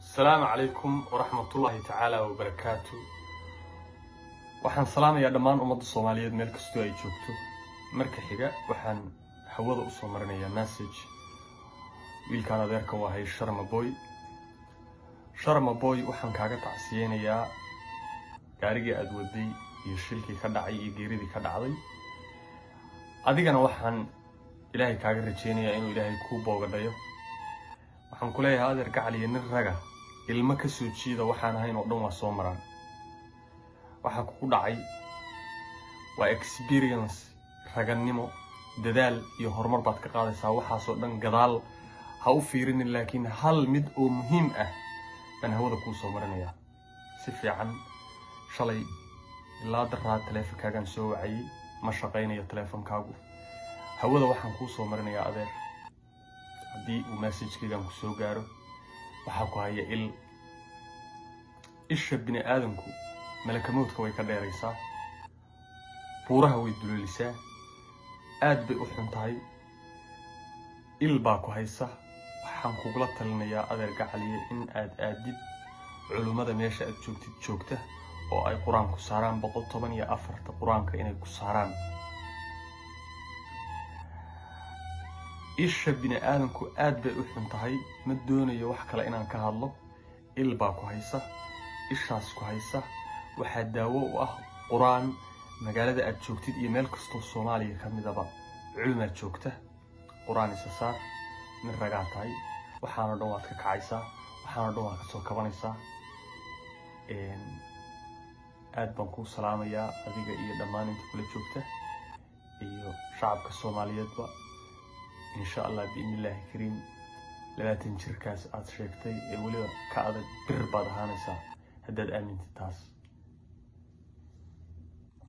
السلام عليكم ورحمة الله تعالى وبركاته. waxaan salaamayaa dhammaan ummadda Soomaaliyeed meel kastoo ay joogto. marka xiga waxaan hawada u soo marinayaa message wiilkaan adeerka waa hay Sharma Boy waxaan kaaga tacsiyeenayaa gaarigii aad waday iyo shilkii ka dhacay iyo geeridii ka dhacday. adigana waxaan ilaahay kaaga rajeynayaa inuu ilaahay kuu boogadhayo. waxaan ku leeyahay adeer gacaliye nin raga ilma ka soo jiida waxaan ahayn oo dhan waa soo maraan. waxa ku dhacay waa experience raganimo dadaal iyo horumar baad ka qaadaysaa. waxaas oo dhan gadaal ha u fiirinin, laakiin hal mid oo muhiim ah baan hawada kuu soo marinayaa. si fiican shalay ilaa daraa taleefankaagaan soo wacayay, ma shaqaynayo taleefankaagu. hawada waxaan kuu soo marinayaa adeer, haddii uu message-kaygaan ku soo gaaro waxaa ku haya isha bini aadamku malakamoodka way ka dheeraysaa, buuraha way duleelisaa, aad bay u xun tahay. baa ku haysa. waxaan kugula talinayaa adeer gacaliye in aad aadid culummada meesha aad joogta oo ay qur-aan ku saaraan 114 qur-aanka inay ku saaraan. isha bini aadamku aad bay u xun tahay. ma doonayo wax kale inaan ka hadlo. baa ku haysa, ishaas ku haysa. waxaa daawo u ah quraan. magaalada aad joogtid iyo meel kastoo Soomaaliya ka midaba culumaad joogta. quraan isa saar, nin ragaa tahay. waxaana dhan waad ka kacaysaa, waxaana dhan waad ka soo kabanaysaa. aad baan kuu salaamayaa adiga iyo dhammaan inta kula joogta iyo shacabka Soomaaliyeedba. إن شاء الله بإذن الله الكريم لا تنشر كاس أتشكتي ولي كأذا برباد هانسا هدد آمن تاس.